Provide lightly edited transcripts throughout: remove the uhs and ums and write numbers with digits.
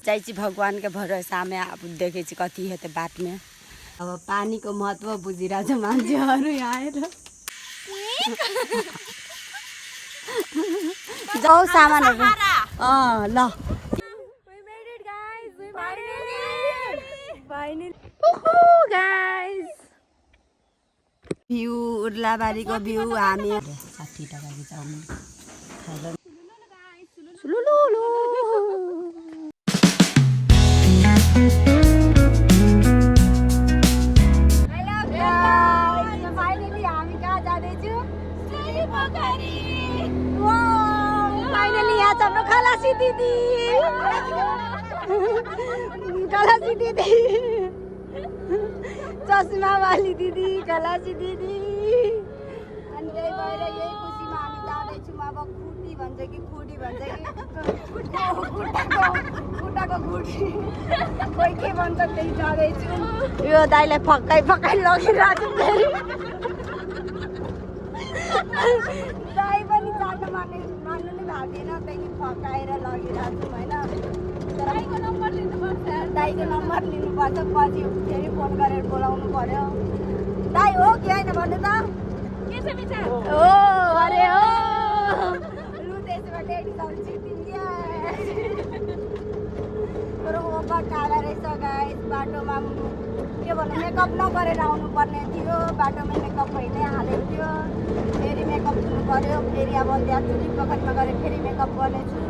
चाहिए भगवान के भरोसा में अब देखे कति हेते बात में अब पानी को महत्व बुझिरहेछ मान्छेहरू यहाँ आएर जाऊ सामानहरू ल भ्यू उर्लाबारीको भ्यू हामी 60 टका चाउमिन खाइलो हाम्रो खलासी दिदी चस्मा वाली दिदी खलासी दिदी अनि त्यही भएर यही खुसीमा हामी जाँदैछौँ अब खुटी भन्छ कि खुडी भन्छ कि खुट्टाको खुटी कोही के भन्छ त्यही जाँदैछौँ यो दाइलाई फक्काइ लगिरहेको छु फेरि दाइ पनि जान मान्नु नै भाग्दैन त्यही फकाएर लगिरहेको छौँ होइन दाइको नम्बर लिनुपर्छ पछि फेरि फोन गरेर बोलाउनु पर्यो दाइ हो कि होइन भन्नु त हो अरे हो लु त्यसमा लेडी तर ओभर टाढा रहेछ गाइस बाटोमा के भन्नु मेकअप नगरेर आउनु पर्ने थियो बाटोमा मेकअप भइनै हालेको थियो फेरि मेकअप हुनु पर्यो फेरि अब त्यहाँ चुली पोखरीमा गएर फेरि मेकअप गर्नेछु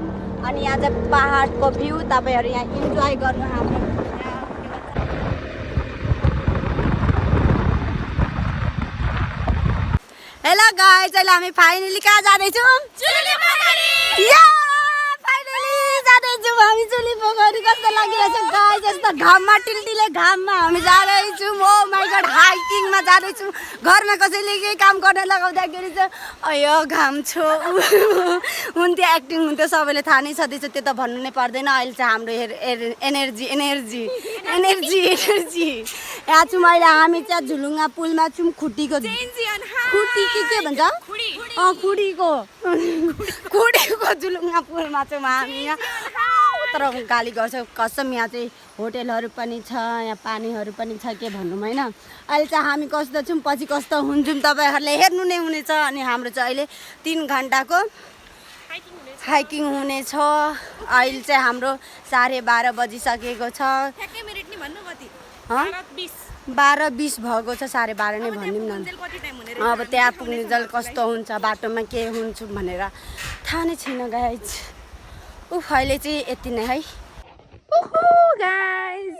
अनि यहाँ चाहिँ पहाडको भ्यू तपाईहरु यहाँ इन्जोय गर्नु हाम्रो हेलो गाइस अहिले हामी फाइनली कहाँ जाँदैछौँ चुली पोखरी फाइनली जाँदैछौँ हामी चुली पोखरी कस्तो लागिरहेछ गाइस यस्तो घाममा टिलटिले घाममा हामी जाँदैछौँ ओ माइ गॉड हाइकिङमा जाँदैछौँ घरमा कसैले केही काम गर्न लगाउँदाखेरि चाहिँ अयो घाम छो हुन्थ्यो एक्टिङ हुन्थ्यो सबैले थाहा नै छँदैछ त्यो त भन्नु नै पर्दैन अहिले चाहिँ हाम्रो एनर्जी यहाँ छौँ अहिले हामी चाहिँ झुलुङ्गा पुलमा छौँ खुटीको खुटी के भन्छ खुडीको झुलुङ्गा पुलमा छौँ हामी यहाँ तर गाली गर्छ कसम यहाँ चाहिँ होटेलहरू पनि छ यहाँ पानीहरू पनि छ के भनौँ होइन अहिले चाहिँ हामी कस्तो छौँ पछि कस्तो हुन्छौँ तपाईँहरूले हेर्नु नै हुनेछ अनि हाम्रो चाहिँ अहिले 3 घन्टाको हाइकिङ हुनेछ अहिले चाहिँ हाम्रो 12:30 बजिसकेको छ 12:20 भएको छ 12:30 नै भनिदिउँ न अब त्यहाँ पुग्ने जल कस्तो हुन्छ बाटोमा के हुन्छ भनेर थाहा नै छैन गाइज उफ अहिले चाहिँ यति नै है गाइज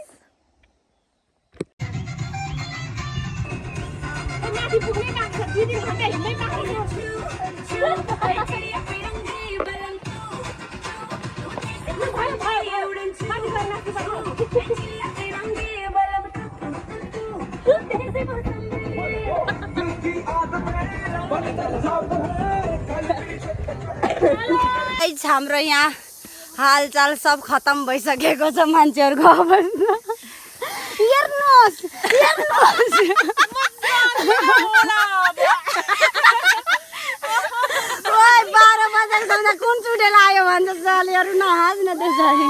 हाम्रो यहाँ हालचाल सब खत्म भइसकेको छ मान्छेहरूको अवस्था हेर्नुहोस् ओइ 12 बजेसम्म कुन चुडेल आयो भन्छ सालीहरू नहाँस न त्यसरी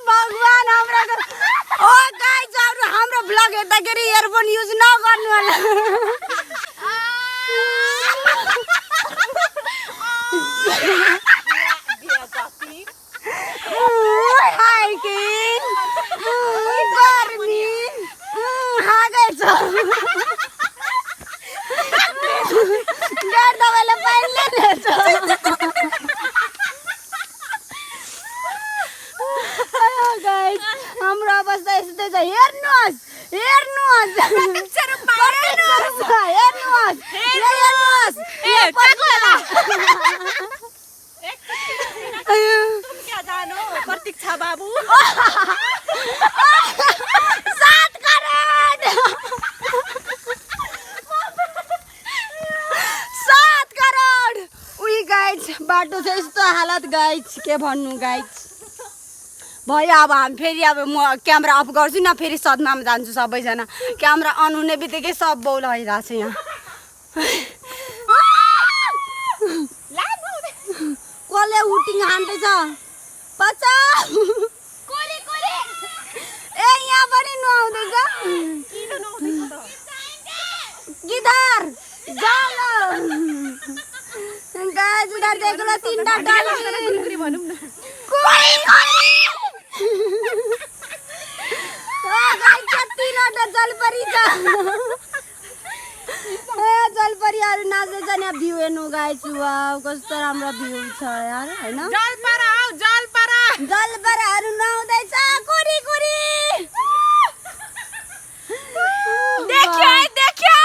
भगवान हाम्रो ब्लग हेर्दाखेरि इयरफोन युज नगर्नु होला हाम्रो अवस्था यस्तै छ हेर्नुहोस् प्रतीक्षा बाबु 7 करोड 7 करोड उही गाइज बाटो चाहिँ यस्तो हालत गाइज के भन्नु गाइज भयो अब हामी फेरि अब म क्यामेरा अफ गर्छु न फेरि सदमामा जान्छु सबैजना क्यामेरा अन हुने बित्तिकै सब बौल आइरहेको छ यहाँ आउँदैछ बचाऊ ए यहाँ पनि नुहाउँदैछ गिटार जालो गाइस उधार देखला तीनटा डल्फिन भनौं न गाइस तीनवटा जलपरी छ जलपरीहरु नाच्दैछ नि भ्यू हेर्नु गाइस वाउ कस्तो राम्रो भ्यू छ यार हैन जलपराहरु नुहाउँदैछ कुरी देखियो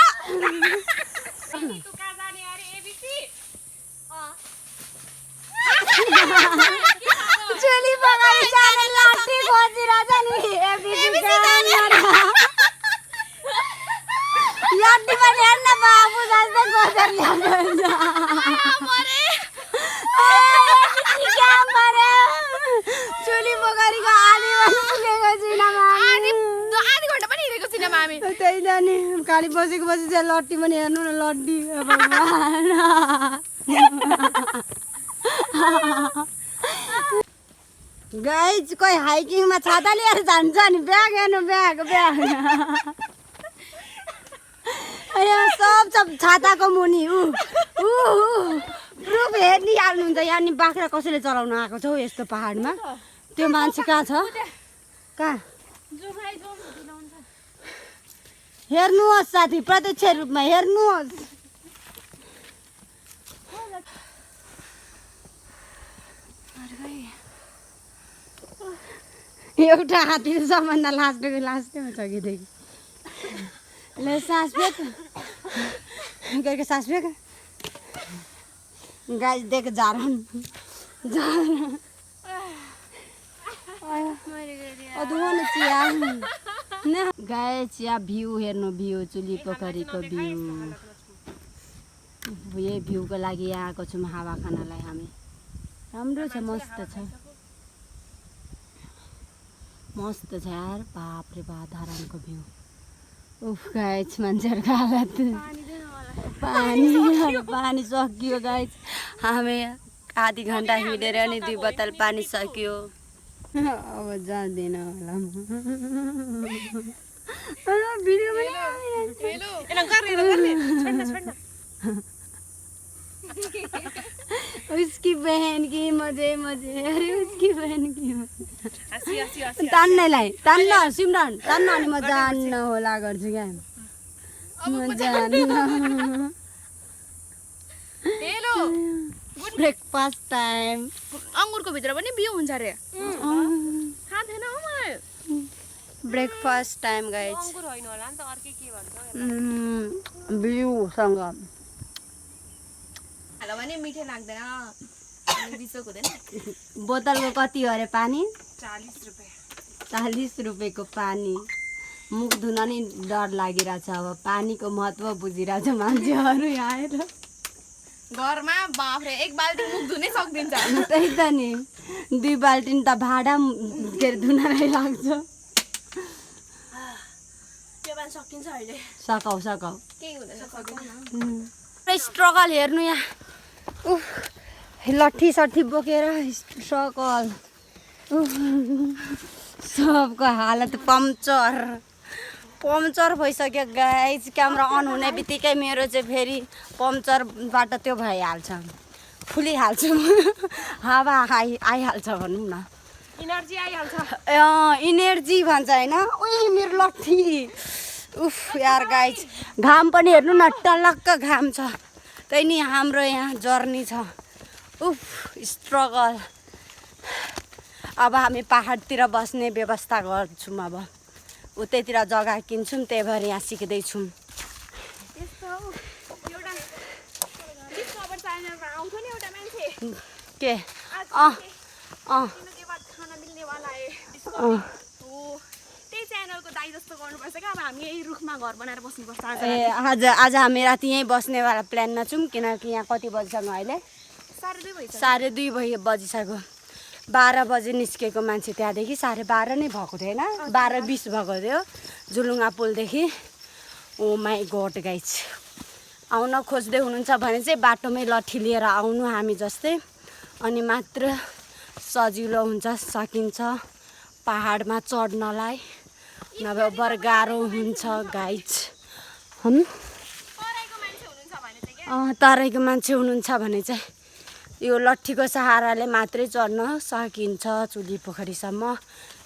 चुली पकाएर सानो लाठी खोजिरहेछ नि लाठी पनि हेर्न बाबु जस्तै खोजेर ल्याउँछ चुली पोखरीको आधी पुगेको छैन मामी त्यही त नि खाली बसेको चाहिँ लट्टी पनि हेर्नु न लट्टी गाइस कोही हाइकिङमा छाता लिएर जान्छ नि ब्याग हेर्नु ब्याग सब छाताको मुनि प्रुफ हेरिहाल्नुहुन्छ यहाँ नि बाख्रा कसैले चलाउन आएको छ यस्तो पहाडमा त्यो मान्छे कहाँ छ कहाँ हेर्नुहोस् साथी प्रत्यक्ष रूपमा हेर्नुहोस् एउटा हात्तीले सबभन्दा लास्टैमा छ कि देखि ले सास फेक करके सास फेक गाइस देख जा रहा गाइस यहाँ भ्यू हेर्नु भ्यू चुली पोखरीको भ्यू यही भ्यूको लागि यहाँ आएको छौँ हावा खानलाई हामी राम्रो छ मस्त छ यार बाप रे बाप धारानको भ्यू उफ गाइस मान्छेहरूको हालत पानी सकियो गाइस हामी आधी घन्टा हिँडेर नि 2 बोतल पानी सकियो अब जाँदैन होला भिडियो उसकी बहन की मजे अरे उसकी बहन की तान्न सिमरन तान्न अनि म जान्न होला गर्छु क्या म जान्न हेलो ब्रेकफास्ट टाइम अंगुरको भित्र पनि बिउ हुन्छ रे थाहा थिएन हो मलाई ब्रेकफास्ट टाइम गाइस अंगुर होइन होला नि त अर्कै के भन्छ बिउ सँग हालो भने मिठो लाग्दैन अनि बिसोक हुँदैन बोतलको कति हो रे पानी 40 रुपैयाँ 40 रुपैयाँको पानी मुख धुन नि डर लागिरहेछ अब पानीको महत्त्व बुझिरहेछ मान्छेहरू यहाँ आएर घरमा बाफ्रे 1 बाल्टी मुख धुनै सक्दिन्छ त्यही त नि 2 बाल्टी त भाडा के धुनलाई लाग्छ त्यो बाल सकिन्छ अहिले सकाउ केही हुँदैन सकिन्छ स्ट्रगल हेर्नु यहाँ उफ लट्ठी सट्ठी बोकेर स्ट्रगल सबको हालत पम्चर भइसक्यो गाइस क्यामेरा अन हुने बित्तिकै मेरो चाहिँ फेरि पम्चरबाट त्यो भइहाल्छ फुलिहाल्छ हावा आइहाल्छ भनौँ न इनर्जी आइहाल्छ इनर्जी भन्छ होइन उही मेरो लट्ठी उफ यार गाइस घाम पनि हेर्नु न टलक्क घाम छ त्यही नि हाम्रो यहाँ जर्नी छ उफ स्ट्रगल अब हामी पहाडतिर बस्ने व्यवस्था गर्छौँ अब उतैतिर जग्गा किन्छौँ त्यही भएर यहाँ सिक्दैछौँ के ए आज हामी राति यहीँ बस्नेवाला प्लानमा छौँ किनकि यहाँ कति बजीसक्यो अहिले 2:30 बजिसक्यो 12 बजे निस्केको मान्छे त्यहाँदेखि 12:30 नै भएको थियो होइन 12:20 भएको थियो जुलुङ्गा पुलदेखि ओ माई गड गाइस आउन खोज्दै हुनुहुन्छ भने चाहिँ बाटोमै लट्ठी लिएर आउनु हामी जस्तै अनि मात्र सजिलो हुन्छ, सकिन्छ पहाडमा चढ्नलाई, नभए बर गाह्रो हुन्छ गाइज। तराईको मान्छे हुनुहुन्छ भने चाहिँ यो लट्ठीको सहाराले मात्रै चढ्न सकिन्छ चुली पोखरीसम्म,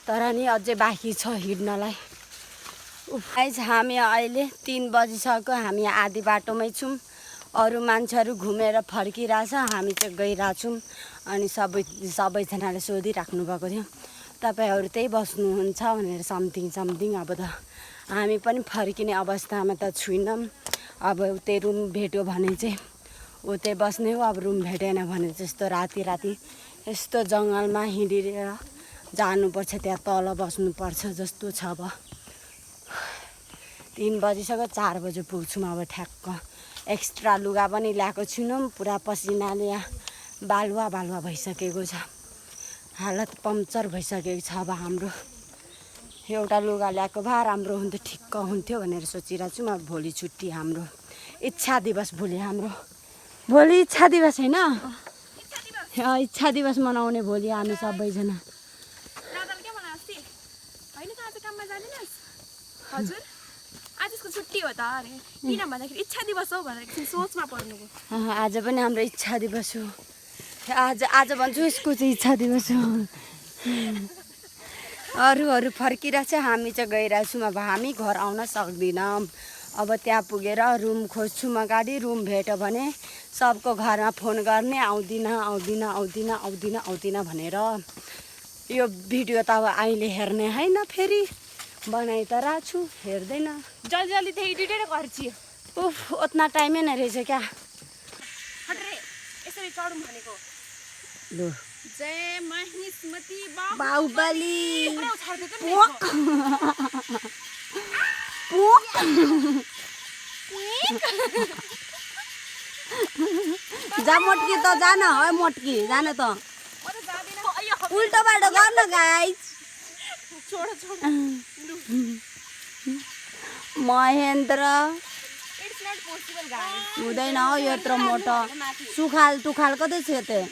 तर नि अझै बाँकी छ हिँड्नलाई। गाइज हामी अहिले 3 बजिसक्यो, हामी आधी बाटोमै छौँ, अरू मान्छेहरू घुमेर फर्किरहेछ, हामी चाहिँ गइरहेछौँ। अनि सबैजनाले सोधिराख्नु भएको थियो तपाईँहरू त्यही बस्नुहुन्छ भनेर समथिङ। अब त हामी पनि फर्किने अवस्थामा त छैनौँ। अब उतै रुम भेट्यो भने चाहिँ उतै बस्ने हो, अब रुम भेटेन भने त्यस्तो राति यस्तो जङ्गलमा हिँडेर जानुपर्छ, त्यहाँ तल बस्नुपर्छ जस्तो छ। अब 3 बजिसक्यो, 4 बजे पुग्छौँ अब ठ्याक्क। एक्स्ट्रा लुगा पनि ल्याएको छैनौँ, पुरा पसिनाले बालुवा भइसकेको छ, हालत पम्चर भइसकेको छ। अब हाम्रो एउटा लुगा ल्याएको भए राम्रो हुन्थ्यो, ठिक्क हुन्थ्यो भनेर सोचिरहेको छौँ। अब भोलि छुट्टी, हाम्रो इच्छा दिवस भोलि इच्छा दिवस होइन, इच्छा दिवस मनाउने भोलि हामी सबैजना। हजुर आजको छुट्टी हो त अरे, किन भन्दाखेरि इच्छा दिवस हो भनेर एकछिन सोचमा पर्नुभयो। आज पनि हाम्रो इच्छा दिवस हो, आज भन्छु यसको चाहिँ इच्छा दिवस हो। अरूहरू फर्किरहेछ, हामी चाहिँ गइरहेछौँ। अब हामी घर आउन सक्दैनौँ, अब त्यहाँ पुगेर रुम खोज्छौँ अगाडि। रुम भेट्यो भने सबको घरमा फोन गर्ने, आउँदिन भनेर। यो भिडियो त अब अहिले हेर्ने होइन, फेरि बनाइ त राख्छु, हेर्दैन। जल्दी त्यही एडिटेर गर्छु। उफ, उतना टाइमै नै रहेछ क्या। हटरे यसरी चढौँ भनेको। लु जय महिष्मती बाहुबली जा मोटकी त जान है, मोटकी जान त उल्टो बाटो गर्न गाइज। महेन्द्र हुँदैन हो यत्रो मोटो, सुखाल तुखाल कतै छ त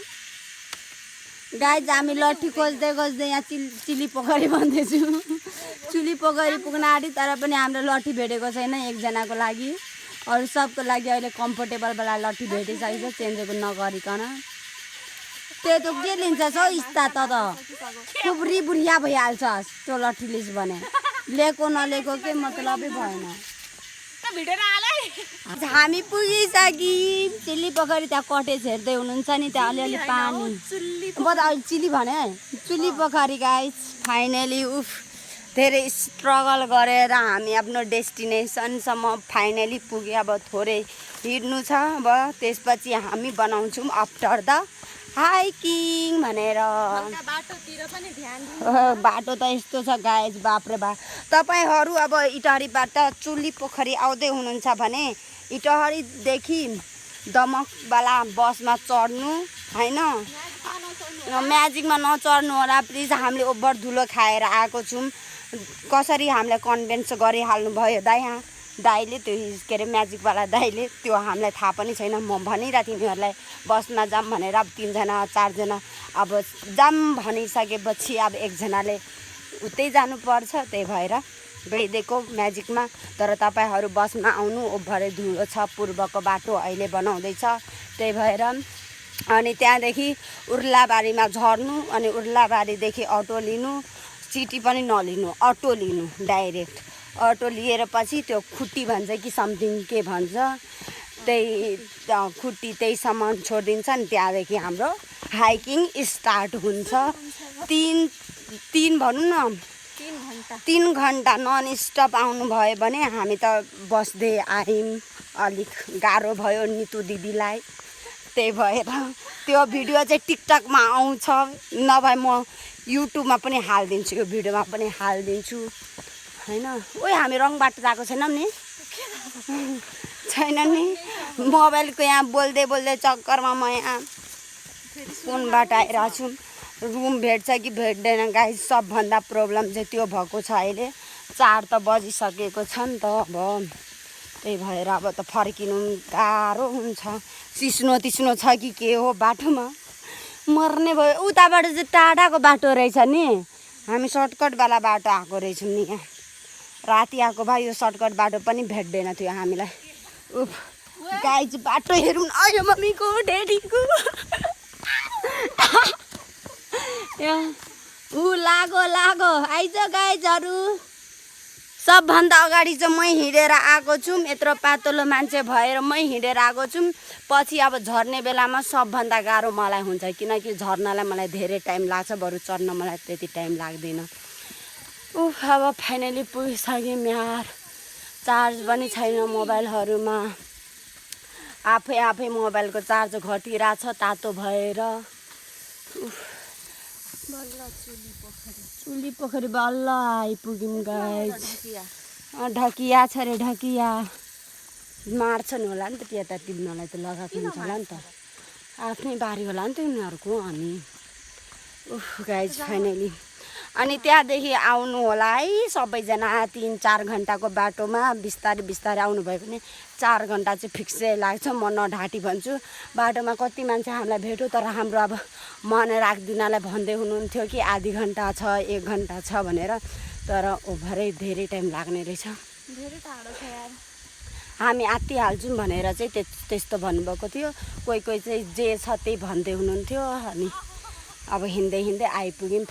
गाइज। हामी लट्ठी खोज्दै यहाँ चिली पोखरी भन्दैछु, चुली पोखरी पुग्न आँटी, तर पनि हाम्रो लट्ठी भेटेको छैन एकजनाको लागि। अरू सबको लागि अहिले कम्फोर्टेबलवाला लट्ठी भेटिसकेको छ, चेन्ज नगरिकन। त्यो त के लिन्छस् हौ इस्ता, त खुब्री बुढिया भइहाल्छस् त्यो लट्ठी लिस् भने। लिएको नलिएको के मतलबै भएन। हामी पुगिसक्यौँ चिल्ली पोखरी, त्यहाँ कटेज हेर्दै हुनुहुन्छ नि, त्यहाँ अलिअलि पानी अहिले चिल्ली भने चुली पोखरी गाइज। फाइनली उफ, धेरै स्ट्रगल गरेर हामी आफ्नो डेस्टिनेसनसम्म फाइनली पुग्यो। अब थोरै हिँड्नु छ, अब त्यसपछि हामी बनाउँछौँ आफ्टर द हाइकिङ भनेर। बाटो त यस्तो छ गाइज, बाप्रे बा। तपाईँहरू अब इटहरीबाट चुली पोखरी आउँदै हुनुहुन्छ भने इटहरीदेखि दमकवाला बसमा चढ्नु होइन, म्याजिकमा नचढ्नु होला प्लिज। हामीले ओभर धुलो खाएर आएको छौँ, कसरी हामीलाई कन्भिन्स गरिहाल्नु भयो दाइले, त्यो के अरे म्याजिकवाला दाइले। त्यो हामीलाई थाहा पनि छैन। म भनिरहेको थिएँ तिमीहरूलाई बसमा जाऊँ भनेर। अब 3 जना 4 जना अब जाऊँ भनिसकेपछि अब एकजनाले उतै जानुपर्छ, त्यही भएर गइदिएको म्याजिकमा। तर तपाईँहरू बसमा आउनु, ओभरै धुलो छ, पूर्वको बाटो अहिले बनाउँदैछ, त्यही भएर। अनि त्यहाँदेखि उर्लाबारीमा झर्नु, अनि उर्लाबारीदेखि अटो लिनु, सिटी पनि नलिनु, अटो लिनु डाइरेक्ट। अटो लिएर पछि त्यो खुट्टी भन्छ कि समथिङ के भन्छ, खुट्टी त्यहीसम्म छोडिदिन्छ। अनि त्यहाँदेखि हाम्रो हाइकिङ स्टार्ट हुन्छ। 3 भनौँ न 3 घन्टा नन स्टप आउनुभयो भने। हामी त बस्दै आयौँ, अलिक गाह्रो भयो नितु दिदीलाई, त्यही भएर त्यो भिडियो चाहिँ टिकटकमा आउँछ, नभए म युट्युबमा पनि हालिदिन्छु, यो भिडियोमा पनि हालिदिन्छु होइन। ओइ हामी रङ बाटो गएको छैनौँ नि, छैन नि। मोबाइलको यहाँ बोल्दै चक्करमा म यहाँ फोनबाट आइरहेको छु। रुम भेट्छ कि भेट्दैन गाइस, सबभन्दा प्रब्लम चाहिँ त्यो भएको छ। अहिले 4 त बजिसकेको छ नि त, अब त्यही भएर अब त फर्किनु गाह्रो हुन्छ। सिस्नो छ कि के हो बाटोमा, मर्ने भयो। उताबाट चाहिँ टाढाको बाटो रहेछ नि, हामी सर्टकटवाला बाटो आएको रहेछौँ नि। यहाँ राति आएको भए यो सर्टकट बाटो पनि भेट्दैन थियो हामीलाई। उफ गाई चाहिँ बाटो हेरौँ आयो मम्मीको ड्याडीको। ऊ लागो आइज गाइजहरू। सबभन्दा अगाडि चाहिँ मै हिँडेर आएको छु। यत्रो पातलो मान्छे भएर मै हिँडेर आएको छु। पछि अब झर्ने बेलामा सबभन्दा गाह्रो मलाई हुन्छ, किनकि झर्नलाई मलाई धेरै टाइम लाग्छ, बरु चढ्न मलाई त्यति टाइम लाग्दैन। उफ अब फाइनली पुगिसक्यौँ यार। चार्ज पनि छैन मोबाइलहरूमा। आफै मोबाइलको चार्ज घटिरहेछ तातो भएर। चुली पोखरी बल्ल आइपुग्यौँ गाइज। ढकिया छ अरे, ढकिया मार्छन् होला नि त, त्यता तिमीलाई त लगाएको हुन्छ होला नि त, आफ्नै बारी होला नि त उनीहरूको। अनि उफ गाइज फाइनली अनि त्यहाँदेखि आउनु होला है सबैजना। 3-4 घन्टाको बाटोमा बिस्तारै आउनुभयो भने 4 घन्टा चाहिँ फिक्सै लाग्छ। म नढाँटी भन्छु। बाटोमा कति मान्छे हामीलाई भेट्यो, तर हाम्रो अब मन राख्दिनलाई भन्दै हुनुहुन्थ्यो कि आधी घन्टा छ 1 घन्टा छ भनेर, तर ओभरै धेरै टाइम लाग्ने रहेछ। धेरै टाढो छ यार। हामी आत्तिहाल्छौँ भनेर चाहिँ त्यस्तो भन्नुभएको थियो। कोही चाहिँ जे छ त्यही भन्दै हुनुहुन्थ्यो। अनि अब हिँड्दै आइपुग्यौँ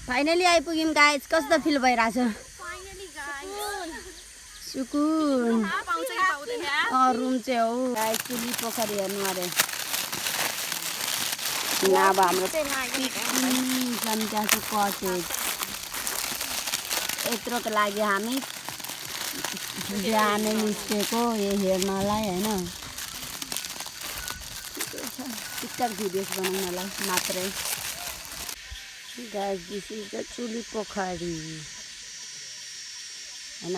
फाइनली आइपुग्यौँ गाइज। कस्तो फिल भइरहेछ? सुकुन रुम चाहिँ हो गाइज। चुली पोखरी हेर्नु अरे। अब हाम्रो कटेज यत्रोको लागि हामी बिहानै निस्केको यो हेर्नलाई होइन, टिकटक भिडियोज बनाउनलाई मात्रै। गाइस दिस इज द चुली पोखरी होइन।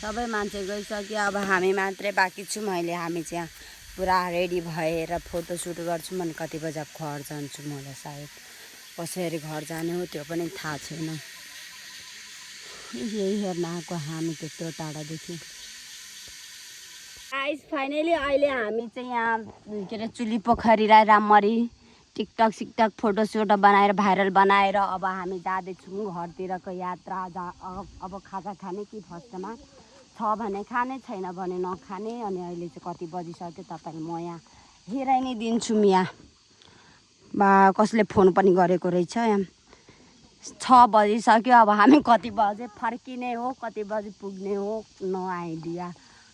सबै मान्छे गइसक्यो, अब हामी मात्रै बाँकी छौँ अहिले। हामी चाहिँ पुरा रेडी भएर फोटोसुट गर्छौँ। अनि कति बजी घर जान्छु मलाई सायद। कसरी घर जाने हो त्यो पनि थाहा छैन। यही हेर्न आएको हामी त्यत्रो टाढादेखि। गाइस फाइनली अहिले हामी चाहिँ यहाँ के अरे चुली पोखरीलाई राम्ररी टिकटक फोटोसोटो बनाएर भाइरल बनाएर अब हामी जाँदैछौँ घरतिरको यात्रा। अब खाजा खाने कि फर्स्टमा छ भने खाने, छैन भने नखाने। अनि अहिले चाहिँ कति बजिसक्यो तपाईँले म यहाँ हेराइ नै दिन्छु। यहाँ बा कसले फोन पनि गरेको रहेछ। 6 बजिसक्यो। अब हामी कति बजे फर्किने हो, कति बजी पुग्ने हो, नो आइडिया।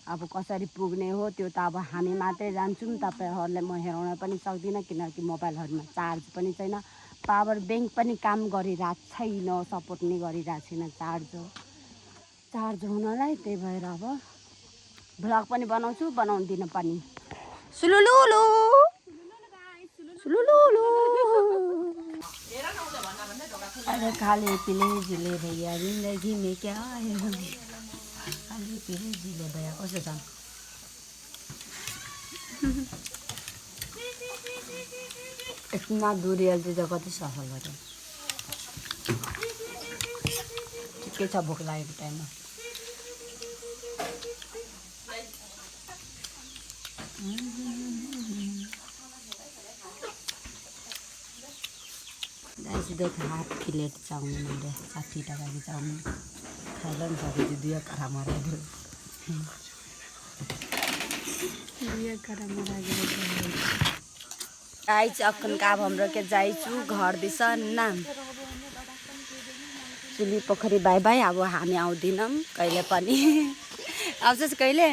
अब कसरी पुग्ने हो त्यो त अब हामी मात्रै जान्छौँ। तपाईँहरूले म हेराउन पनि सक्दिनँ, किनकि मोबाइलहरूमा चार्ज पनि छैन, पावर ब्याङ्क पनि काम गरिरहेको छैन, सपोर्ट नै गरिरहेको छैन चार्ज हुनलाई। त्यही भएर अब भ्लग पनि बनाउँदिनँ पनि। सुलुलुलु अरे खाले पिले जिले भैया जिंदगी में क्या है, खाले पिले जिले भैया कसो छ? यतिमा दूरी अहिले त कति सफल गर्यो। ठिकै छ भोक लागेको टाइममा। देखा हाफ प्लेट चाउमिन अरे 60 टका चाउमिन खाइल नि सकेपछि 2 करा मराइदियो। गाइस अखन का हाम्रो के जाइछु घर दिशा नाम चुली पोखरी बाई बाई। अब हामी आउँदिनौँ कहिले पनि। आउँछस् कहिले?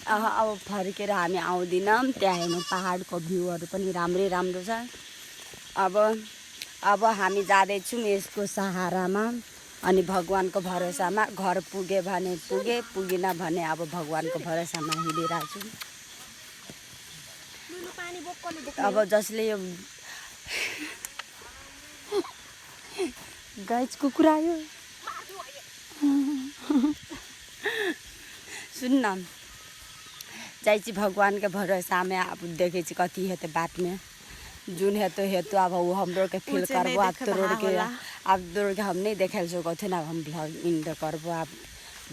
अब फर्केर हामी आउँदिनौँ। त्यहाँ हेर्नु पहाडको भ्यूहरू पनि राम्रो छ। अब हामी जाँदैछौँ यसको सहारामा अनि भगवानको भरोसामा। घर पुगे भने पुगे, पुगिन भने अब भगवानको भरोसामा हिँडिरहेको छु। अब जसले यो गाइस कुकुर आयो सुन्न जाइछि भगवान के भरोसा में। अब देखे कथी हेतु बात में जुन हेतु अब वो हम लोग के फील करबो। अब तोड़ के हम नहीं देखे कथी ना हम ब्लॉग इन करबो। अब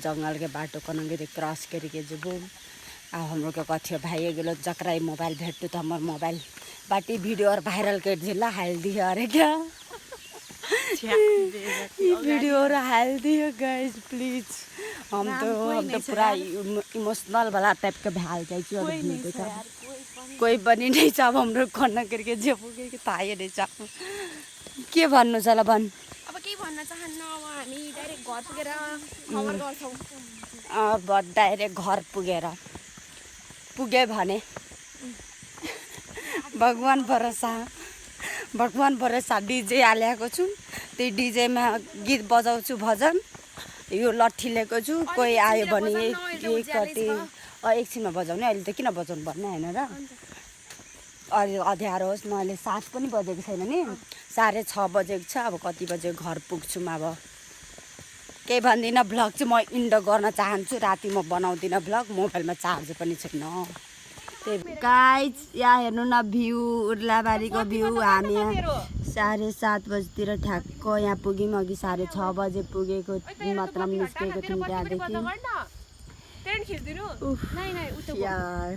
जंगल के बाटो कनंगे क्रॉस करके जब अब हम लोग के कथियो भाई गेलो जकरा मोबाइल भेटू तो हमर मोबाइल बाटी वीडियो और वायरल कर दिला हाल दिया अरे क्या ये वीडियो और हाल दियो गाइस प्लीज हम तो पूरा इमोशनल वाला टाइप के भाल जाइ छु कोही पनि नै छ अब हाम्रो खन्न करके जे पुगे के थाहै नै छ के भन्नु छ ल भन् अब के भन्न चाहन्न अब हामी डाइरेक्ट घर पुगेर खबर गर्छौं अब डाइरेक्ट घर पुगे भने भगवान भरोसा डीजे हालेको छु त्यही डीजेमा गीत बजाउँछु भजन यो लट्ठी लिएको छु कोही आयो भने एकचोटि एकछिनमा बजाउने अहिले त किन बजाउनु भन्ने हैन र अहिले अँध्यारो होस् म अहिले 7 पनि बजेको छैन नि 6:30 बजेको छ अब कति बजे घर पुग्छु अब केही भन्दिनँ भ्लग चाहिँ म इन्ड गर्न चाहन्छु राति म बनाउँदिनँ भ्लग मोबाइलमा चार्ज पनि छैन त्यही गाइज यहाँ हेर्नु न भ्यू उर्लाबारीको भ्यू हामी यहाँ 7:30 बजीतिर ठ्याक्क यहाँ पुग्यौँ अघि 6:30 बजे पुगेको मात्रा निस्केको थियौँ त्यहाँदेखि यार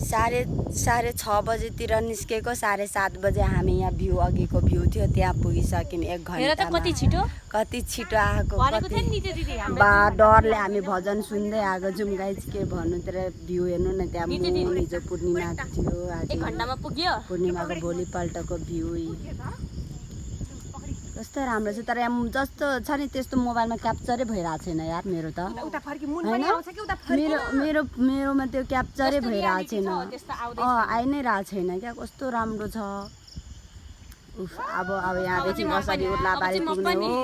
6:30 बजेतिर निस्केको 7:30 बजे हामी यहाँ भ्यू अघिको भ्यू थियो त्यहाँ पुगिसक्यौँ 1 घन्टा कति छिटो आएको डरले हामी भजन सुन्दै आएको छौँ गाइज के भन्नु तर भ्यू हेर्नु न त्यहाँ हिजो पूर्णिमा थियो आज पूर्णिमाको भोलिपल्टको भ्यू कस्तो राम्रो छ तर यहाँ जस्तो छ नि त्यस्तो मोबाइलमा क्याप्चरै भइरहेको छैन यार मेरो त मेरोमा त्यो क्याप्चरै भइरहेको छैन आइ नै रहेको छैन क्या कस्तो राम्रो छ अब यहाँदेखि कसरी उर्लाबारी पुग्ने हो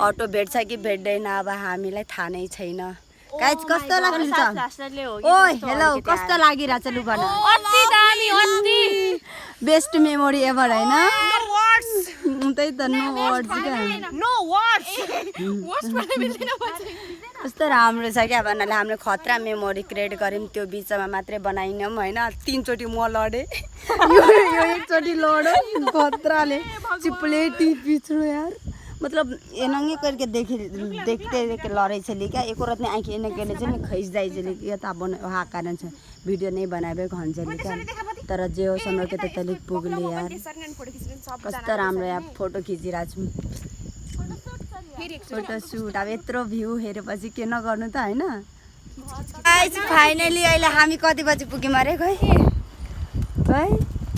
अटो भेट्छ कि भेट्दैन अब हामीलाई थाहा नै छैन गाइज कस्तो लागिरहेछ ओइ हेलो कस्तो लागिरहेछ लु भन बेस्ट मेमोरी एभर हैन त्यही त नो वर्ड्स कस्तो राम्रो छ क्या भन्नाले हामीले खतरा मेमोरी क्रिएट गऱ्यौँ त्यो बिचमा मात्रै बनाइनौँ होइन 3 चोटि म लडेँ यो एकचोटि लड्यो खतराले चिप्लेटी पिछड़ो यार मतलब एनंगे करके देखते लड़े छली क्या एक औरत ने आँखी एने के खैस जाए छली क्या त वहाँ कारण से वीडियो नहीं बनाबे घंचली क्या तर जे हो समय के तले पुगले यार कस्तो राम्रो यार फोटो खिचिरहेको छु फोटो शूट अब यत्रो भ्यू हेरेपछि के नगर्नु त हैन गाइस फाइनली अहिले हामी कति बजे पुग्यौं अरे खै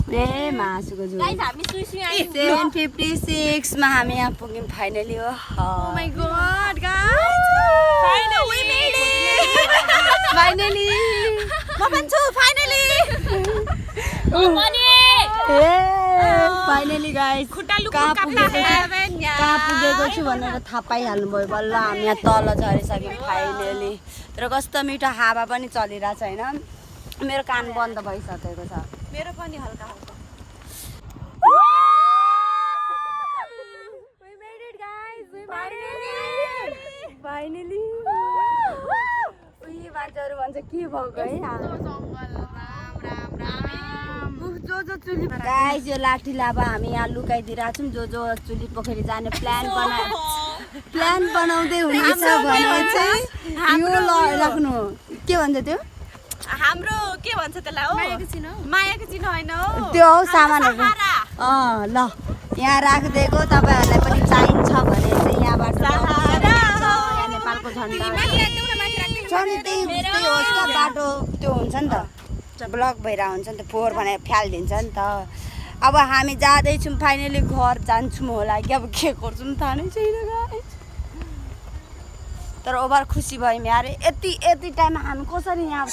ए मासुको जुल गाइस हामी सुइसुइ आयौं 7:56 मा हामी यहाँ पुग्यौं फाइनली हो oh my god guys finally we made it finally म भन्छु फाइनली ओ मनी ए फाइनली गाइस कहाँ पुगेको छु भनेर थाहा पाइहाल्नु भयो बल्ल हामी यहाँ तल झरिसक्यौं फाइनली तर कस्तो मिठो हावा पनि चलिरहेछ हैन मेरो कान बन्द भइसकेको छ मेरो पनि हल्का हल्का we made it guys we made it finally उही मान्छेहरु भन्छ के भएको है जो चुली गाइस यो लाठी लाभा हामी यहाँ लुकाइदिरहेको छौं जो चुली पोखरी जाने प्लान बनाउँदै हुनुहुन्छ भने चाहिँ यो राख्नु के भन्छ त्यो हाम्रो के भन्छ त्यसलाई हो मायाको चिन्ह हैन हो त्यो हो सामानहरु ल यहाँ राख्दिएको तपाईहरुलाई पनि चाहिन्छ भने चाहिँ यहाँबाट यहाँ नेपालको झण्डा छ नि त्यही होस् क्या बाटो त्यो हुन्छ नि त ब्लक भइरा हुन्छ नि त फोहोर भने फ्याल्दिन्छ नि त अब हामी जाँदै छौं फाइनली घर जान्छौं होला कि अब के गर्छौं थाहा नै छैन गाइस तर ओभर खुसी भयौं यार यति टाइम हामी कसरी यहाँ